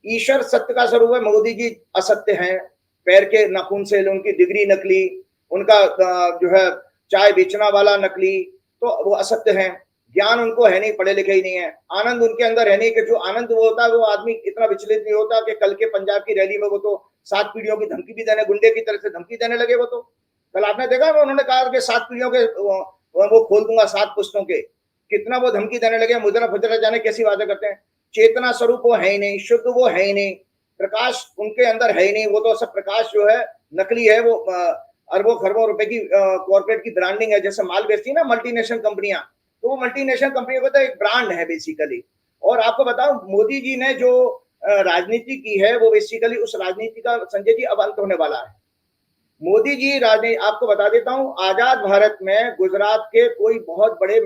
ईश्वर सत्य का स्वरूप है, मोदी जी असत्य हैं, पैर के नाखून से उनकी डिग्री नकली, उनका जो है चाय बेचना वाला नकली, तो वो असत्य हैं। ज्ञान उनको है नहीं, पढ़े लिखे ही नहीं है। आनंद उनके अंदर है नहीं, कि जो आनंद वो होता है वो आदमी इतना विचलित नहीं होता कि कल के पंजाब की रैली में वो तो 7 पीढ़ियों की धमकी भी देने, गुंडे की तरह से धमकी देने लगे। वो तो कल आपने देखा उन्होंने कहा कि 7 पीढ़ियों के वो खोल दूंगा, 7 पुस्तकों के, कितना वो धमकी देने लगे। मुद्रा फुद्रा जाने कैसी बातें करते हैं। चेतना स्वरूप वो है ही नहीं, शुद्ध वो है ही नहीं, प्रकाश उनके अंदर है ही नहीं। वो तो सब प्रकाश जो है नकली है। वो अरबों खरबों रुपए की कॉर्पोरेट की ब्रांडिंग है। जैसे माल बेचती है ना मल्टीनेशनल कंपनियां, तो वो मल्टीनेशनल कंपनियों का तो एक ब्रांड है बेसिकली। और आपको बताऊं, मोदी जी ने जो राजनीति की है वो बेसिकली उस राजनीति का संजय जी अब अंत होने वाला है। मोदी जी राजनीति, आपको बता देता हूं, आजाद भारत में गुजरात के कोई बहुत बड़े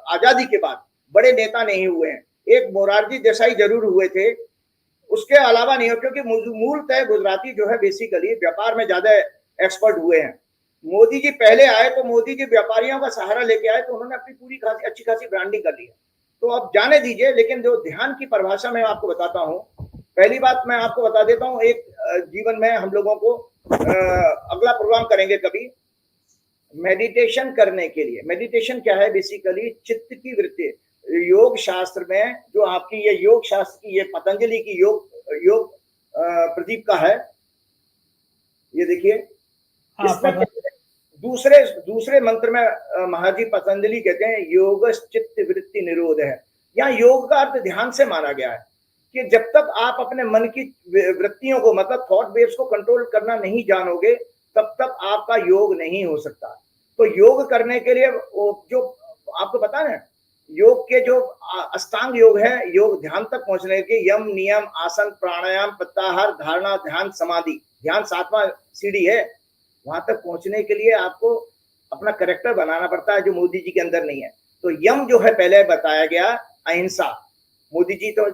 आजादी के बाद बड़े नेता नहीं हुए हैं। एक मोरारजी देसाई जरूर हुए थे, उसके अलावा नहीं हो, क्योंकि मूलतः गुजराती जो है बेसिकली व्यापार में ज्यादा एक्सपर्ट हुए हैं। मोदी जी पहले आए तो मोदी जी व्यापारियों का सहारा लेके आए, तो उन्होंने अपनी पूरी खासी अच्छी खासी ब्रांडिंग कर ली है। तो अब जाने दीजिए, लेकिन जो ध्यान की परिभाषा मैं आपको बताता हूँ। पहली बात मैं आपको बता देता हूँ, एक जीवन में हम लोगों को अगला प्रोग्राम करेंगे कभी मेडिटेशन करने के लिए। मेडिटेशन क्या है? बेसिकली चित्त की वृत्ति। योग शास्त्र में जो आपकी ये योग शास्त्र की ये पतंजलि की योग प्रदीप का है, ये देखिए। इसमें दूसरे मंत्र में महाजी पतंजलि कहते हैं योग चित्त वृत्ति निरोध है। यहाँ योग का अर्थ ध्यान से माना गया है कि जब तक आप अपने मन की वृत्तियों को, मतलब थॉट वेव्स को कंट्रोल करना नहीं जानोगे, तब तक आपका योग नहीं हो सकता। तो योग करने के लिए जो आपको पता है, योग के जो अष्टांग योग है, योग ध्यान तक पहुंचने के, यम नियम आसन प्राणायाम प्रत्याहार धारणा ध्यान समाधि, ध्यान 7वां सीढ़ी है। वहां तक पहुंचने के लिए आपको अपना कैरेक्टर बनाना पड़ता है, जो मोदी जी के अंदर नहीं है। तो यम जो है पहले बताया गया, अहिंसा। मोदी जी तो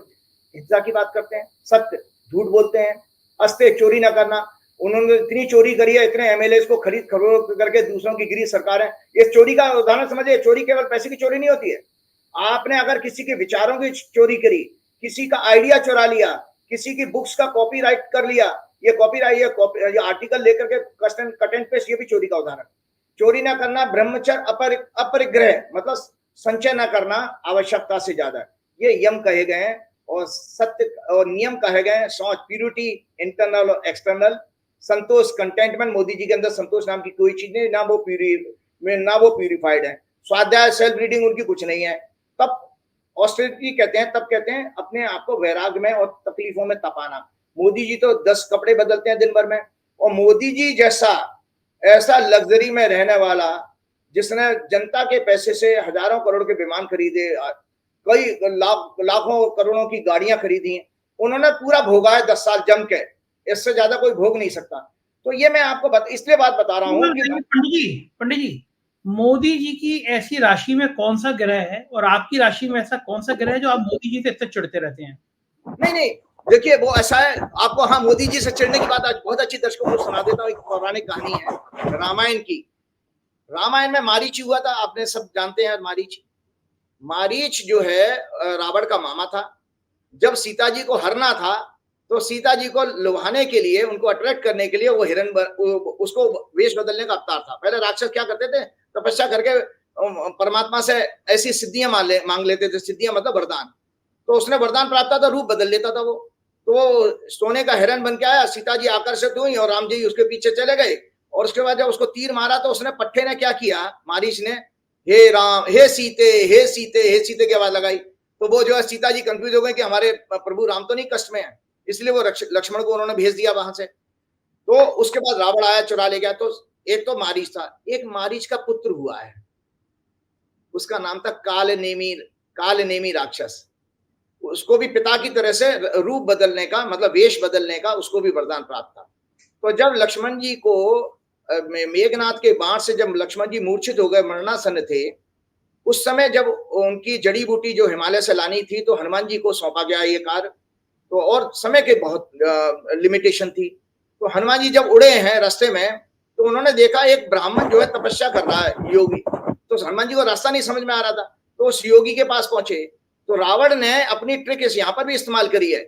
हिंसा की बात करते हैं, सत्य, झूठ बोलते हैं, अस्ते, चोरी ना करना। उन्होंने इतनी चोरी करी है, इतने एमएलए को खरीद खरोद करके दूसरों की गिरी सरकार है। ये चोरी का उदाहरण समझिए। चोरी केवल पैसे की चोरी नहीं होती है। आपने अगर किसी के विचारों की चोरी करी, किसी का आइडिया चुरा लिया, किसी की बुक्स का कॉपीराइट कर लिया, ये कॉपीराइट, ये आर्टिकल लेकर के कट एंड पेस्ट, ये भी चोरी का उदाहरण। चोरी ना करना, ब्रह्मचर्य, अपरिग्रह मतलब संचय ना करना आवश्यकता से ज्यादा, ये यम कहे गए हैं। और सत्य और नियम कहे गए हैं, शौच, प्यूरिटी इंटरनल और एक्सटर्नल, संतोष, कंटेंटमेंट। मोदी जी के अंदर संतोष नाम की कोई चीज नहीं, ना वो प्यूरिफाइड है। स्वाध्याय, सेल्फ रीडिंग उनकी कुछ नहीं है। तब ऑस्टेरिटी कहते हैं, तब कहते हैं अपने आप को वैराग्य में और तकलीफों में तपाना। मोदी जी तो 10 कपड़े बदलते हैं दिन भर में। और मोदी जी जैसा ऐसा लग्जरी में रहने वाला, जिसने जनता के पैसे से हजारों करोड़ के विमान खरीदे, कई लाखों करोड़ों की गाड़ियां खरीदी, उन्होंने पूरा भोगा है 10 साल जम के। इससे ज्यादा कोई भोग नहीं सकता। तो ये मैं आपको इसलिए बात बता रहा हूँ कि पंडित जी, मोदी जी की ऐसी राशि में कौन सा ग्रह है और आपकी राशि में ऐसा कौन सा ग्रह है जो आप मोदी जी से इतने चिढ़ते रहते हैं? नहीं, देखिए वो ऐसा है आपको। हाँ, मोदी जी से चिढ़ने की बात आज बहुत अच्छी दर्शकों को सुना देता हूँ। एक पौराणिक कहानी है रामायण की। रामायण में मारीच हुआ था, आपने सब जानते हैं। मारीच जो है रावण का मामा था। जब सीता जी को हरना था, तो सीता जी को लुभाने के लिए, उनको अट्रैक्ट करने के लिए वो उसको वेश बदलने का अवतार था। पहले राक्षस क्या करते थे, तपस्या करके परमात्मा से ऐसी सिद्धियां मांग लेते थे। सिद्धियां मतलब वरदान। तो उसने वरदान प्राप्त था, रूप बदल लेता था वो। तो वो सोने का हिरण बन के आया, सीता जी आकर्षित हुई और राम जी उसके पीछे चले गए। और उसके बाद जब उसको तीर मारा, तो उसने पट्टे ने क्या किया, मारीच ने, हे राम, हे सीते, हे सीते, हे सीते की आवाज लगाई। तो वो जो है सीता जी कंफ्यूज हो गए कि हमारे प्रभु राम तो नहीं कष्ट में है, इसलिए वो लक्ष्मण को उन्होंने भेज दिया वहां से। तो उसके बाद रावण आया, चुरा ले गया। तो एक तो मारीच था, एक मारीच का पुत्र हुआ है, उसका नाम था कालनेमी राक्षस। उसको भी पिता की तरह से रूप बदलने का, मतलब वेश बदलने का, उसको भी वरदान प्राप्त था। तो जब लक्ष्मण जी को मेघनाथ के बाण से जब लक्ष्मण जी मूर्छित हो गए, मरणासन थे, उस समय जब उनकी जड़ी बूटी जो हिमालय से लानी थी, तो हनुमान जी को सौंपा गया ये कार्य। तो और समय के बहुत लिमिटेशन थी। तो हनुमान जी जब उड़े हैं रास्ते में, तो उन्होंने देखा एक ब्राह्मण जो है तपस्या कर रहा है, योगी, तो हनुमान जी को रास्ता नहीं समझ में आ रहा था, तो उस योगी के पास पहुंचे। तो रावण ने अपनी ट्रिक इस यहाँ पर भी इस्तेमाल करी है।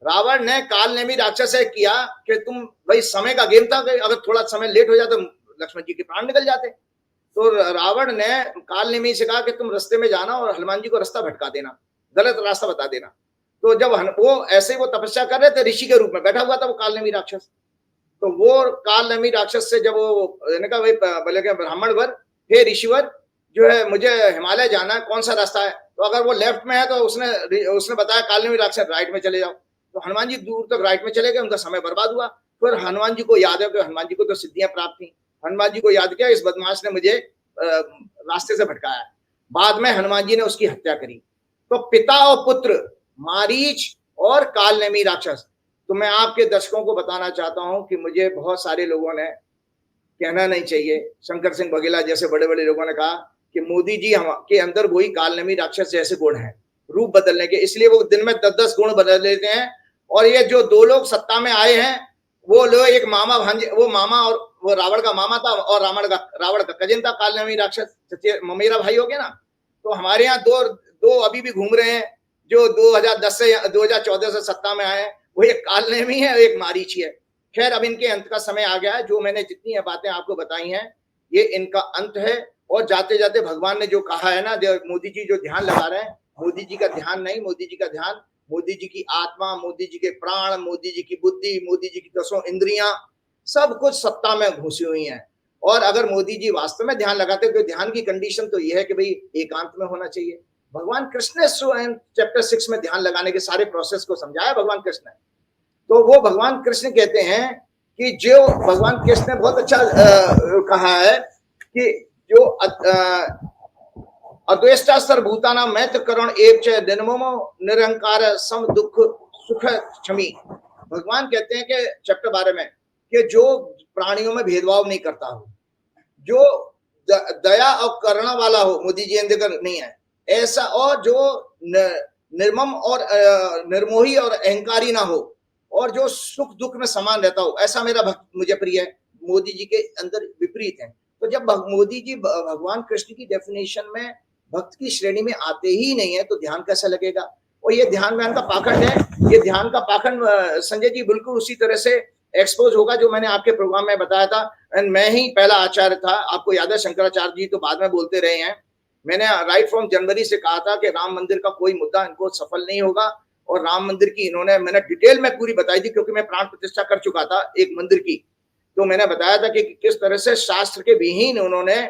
रावण ने काल नेमी राक्षस से किया कि तुम भाई, समय का गेम था, अगर थोड़ा समय लेट हो जाता तो लक्ष्मण जी के प्राण निकल जाते। तो रावण ने काल नेमी से कहा कि तुम रास्ते में जाना और हनुमान जी को रास्ता भटका देना, गलत रास्ता बता देना। तो जब वो ऐसे ही वो तपस्या कर रहे थे, ऋषि के रूप में बैठा हुआ था वो काल नेमी राक्षस। तो वो काल नेमी राक्षस से जब वो कहा भाई बोले कि ब्राह्मण वर, हे ऋषिवर, जो है मुझे हिमालय जाना है, कौन सा रास्ता है? तो अगर वो लेफ्ट में है तो उसने बताया काल नेमी राक्षस राइट में चले जाओ। तो हनुमान जी दूर तक राइट में चले गए, उनका समय बर्बाद हुआ। फिर हनुमान जी को याद है कि हनुमान जी को तो सिद्धियां प्राप्त थी, हनुमान जी को याद किया इस बदमाश ने मुझे रास्ते से भटकाया। बाद में हनुमान जी ने उसकी हत्या करी। तो पिता और पुत्र मारीच और काल नेमी राक्षस। तो मैं आपके दर्शकों को बताना चाहता हूं कि मुझे बहुत सारे लोगों ने, कहना नहीं चाहिए, शंकर सिंह बघेला जैसे बड़े बड़े लोगों ने कहा कि मोदी जी के अंदर वही काल नेमी राक्षस जैसे गुण हैं, रूप बदलने के, इसलिए वो दिन में 10-10 गुण बदल लेते हैं। और ये जो दो लोग सत्ता में आए हैं, वो लोग एक मामा भांजे, वो मामा, और वो रावण का मामा था और रावण का कजिन था काल नेमी राक्षस, ममेरा भाई हो गया ना। तो हमारे यहाँ दो अभी भी घूम रहे हैं जो 2010 से 2014 से सत्ता में आए हैं, वो एक काल नेमी है, एक मारीच है। खैर, अब इनके अंत का समय आ गया है। जो मैंने जितनी बातें आपको बताई हैं, ये इनका अंत है। और जाते जाते भगवान ने जो कहा है ना, मोदी जी जो ध्यान लगा रहे हैं, मोदी जी का ध्यान नहीं, मोदी जी का ध्यान मोदी जी की आत्मा, मोदी जी के प्राण, मोदी जी की बुद्धि, मोदी जी की 10 इंद्रियां, सब कुछ सत्ता में घुसी हुई हैं। और अगर मोदी जी वास्तव में ध्यान लगाते तो ध्यान की कंडीशन तो यह है कि भाई एकांत में होना चाहिए। भगवान कृष्ण ने चैप्टर 6 में ध्यान लगाने के सारे प्रोसेस को समझाया भगवान कृष्ण ने। तो वो भगवान कृष्ण कहते हैं कि जो भगवान कृष्ण ने बहुत अच्छा कहा है कि जो अद्वेष्टा सर्वभूतानां मैत्र करुण एव च निर्ममो निरंकार सम दुख सुख क्षमी। भगवान कहते हैं कि चैप्टर 12 में कि जो प्राणियों में भेदभाव नहीं करता हो, जो दया और करुणा वाला हो, मोदी जी अंदर नहीं है ऐसा, और जो निर्मम और निर्मोही और अहंकारी ना हो, और जो सुख दुख में समान रहता हो, ऐसा मेरा भक्त मुझे प्रिय है। मोदी जी के अंदर विपरीत है। तो जब मोदी जी भगवान कृष्ण की डेफिनेशन में भक्त की श्रेणी में आते ही नहीं है, तो ध्यान कैसा लगेगा? और ये ध्यान व्यान का पाखंड है। ये ध्यान का पाखंड संजय जी बिल्कुल उसी तरह से एक्सपोज होगा जो मैंने आपके प्रोग्राम में बताया था। एंड मैं ही पहला आचार्य था, आपको याद है, शंकराचार्य जी तो बाद में बोलते रहे हैं। मैंने राइट फ्रॉम जनवरी से कहा था कि राम मंदिर का कोई मुद्दा इनको सफल नहीं होगा। और राम मंदिर की मैंने डिटेल में पूरी बताई थी, क्योंकि मैं प्राण प्रतिष्ठा कर चुका था एक मंदिर की। तो मैंने बताया था कि किस तरह से शास्त्र के विहीन उन्होंने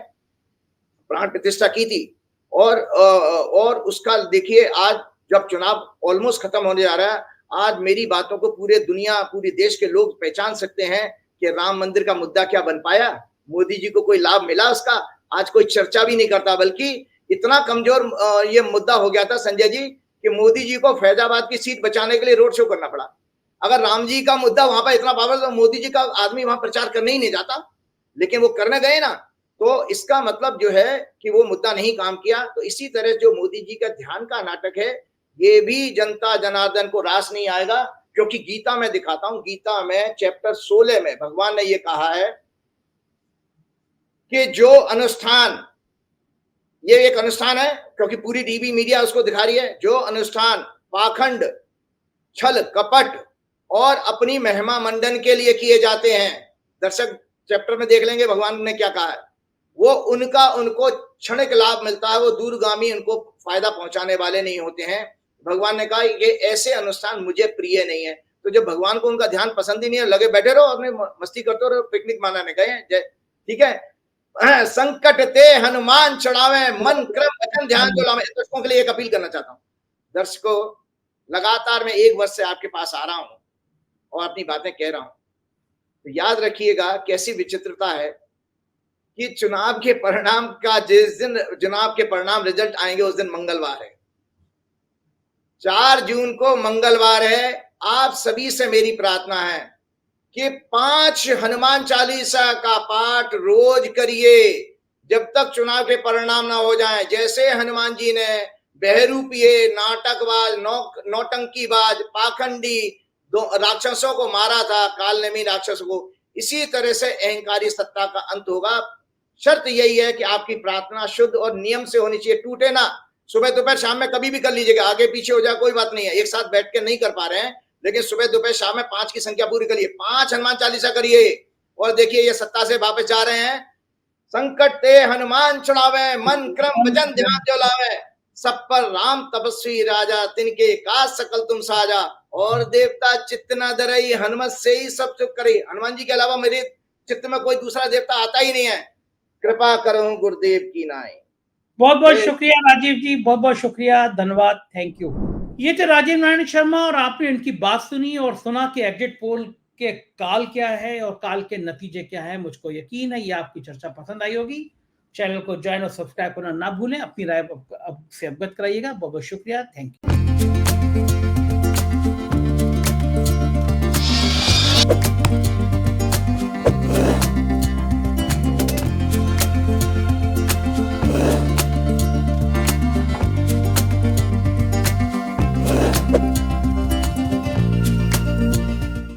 प्राण प्रतिष्ठा की थी। और उसका देखिए, आज जब चुनाव ऑलमोस्ट खत्म होने जा रहा है, आज मेरी बातों को पूरे दुनिया, पूरे देश के लोग पहचान सकते हैं कि राम मंदिर का मुद्दा क्या बन पाया। मोदी जी को कोई लाभ मिला उसका? आज कोई चर्चा भी नहीं करता, बल्कि इतना कमजोर ये मुद्दा हो गया था संजय जी कि मोदी जी को फैजाबाद की सीट बचाने के लिए रोड शो करना पड़ा। अगर राम जी का मुद्दा वहां पर इतना पावर, तो मोदी जी का आदमी वहां प्रचार करने ही नहीं जाता, लेकिन वो करने गए ना। तो इसका मतलब जो है कि वो मुद्दा नहीं काम किया। तो इसी तरह जो मोदी जी का ध्यान का नाटक है, ये भी जनता जनार्दन को रास नहीं आएगा। क्योंकि गीता में दिखाता हूं, गीता में चैप्टर 16 में भगवान ने ये कहा है कि जो अनुष्ठान, ये एक अनुष्ठान है, क्योंकि पूरी टीवी मीडिया उसको दिखा रही है, जो अनुष्ठान पाखंड, छल कपट और अपनी महिमा मंडन के लिए किए जाते हैं, दर्शक चैप्टर में देख लेंगे भगवान ने क्या कहा है, वो उनको क्षणिक लाभ मिलता है, वो दूरगामी उनको फायदा पहुंचाने वाले नहीं होते हैं। भगवान ने कहा ये ऐसे अनुष्ठान मुझे प्रिय नहीं है। तो जब भगवान को उनका ध्यान पसंद ही नहीं है, लगे बैठे रहो, अपने मस्ती करते रहो, पिकनिक मनाने गए, ठीक है। संकट ते हनुमान चढ़ावे, मन क्रम वचन ध्यान जो लावे। दर्शकों के लिए एक अपील करना चाहता हूँ। दर्शकों, लगातार मैं 1 वर्ष से आपके पास आ रहा हूं और अपनी बातें कह रहा हूं, तो याद रखिएगा कैसी विचित्रता है कि चुनाव के परिणाम का, जिस दिन चुनाव के परिणाम रिजल्ट आएंगे, उस दिन मंगलवार है, 4 जून को मंगलवार है। आप सभी से मेरी प्रार्थना है कि 5 हनुमान चालीसा का पाठ रोज करिए जब तक चुनाव के परिणाम ना हो जाएं। जैसे हनुमान जी ने बहरूपिये, नाटकबाज, नौटंकीबाज, पाखंडी राक्षसों को मारा था, काल नेमी राक्षसों को, इसी तरह से अहंकारी सत्ता का अंत होगा। शर्त यही है कि आपकी प्रार्थना शुद्ध और नियम से होनी चाहिए, टूटे ना। सुबह दोपहर शाम में कभी भी कर लीजिएगा, आगे पीछे हो जाए कोई बात नहीं है, एक साथ बैठ के नहीं कर पा रहे हैं, लेकिन सुबह दोपहर शाम में 5 की संख्या पूरी करिए, 5 हनुमान चालीसा करिए। और देखिए ये सत्ता से वापस जा रहे हैं। संकट ते हनुमान छुड़ावे, मन क्रम भजन ध्यान जो लावे, सब पर राम तपस्वी राजा, तिनके काज सकल तुम साजा। और देवता चित्त न धरई, हनुमत से ही सब चुप करे। हनुमान जी के अलावा मेरे चित्त में कोई दूसरा देवता आता ही नहीं है। कृपा करो गुरुदेव की नाई। बहुत बहुत शुक्रिया राजीव जी, बहुत बहुत शुक्रिया, धन्यवाद, थैंक यू। ये थे राजीव नारायण शर्मा और आपने इनकी बात सुनी और सुना कि एग्जिट पोल के काल क्या है और काल के नतीजे क्या है। मुझको यकीन है ये आपकी चर्चा पसंद आई होगी। चैनल को ज्वाइन और सब्सक्राइब करना ना भूलें, अपनी राय अब से अवगत कराइएगा। बहुत बहुत शुक्रिया, थैंक यू।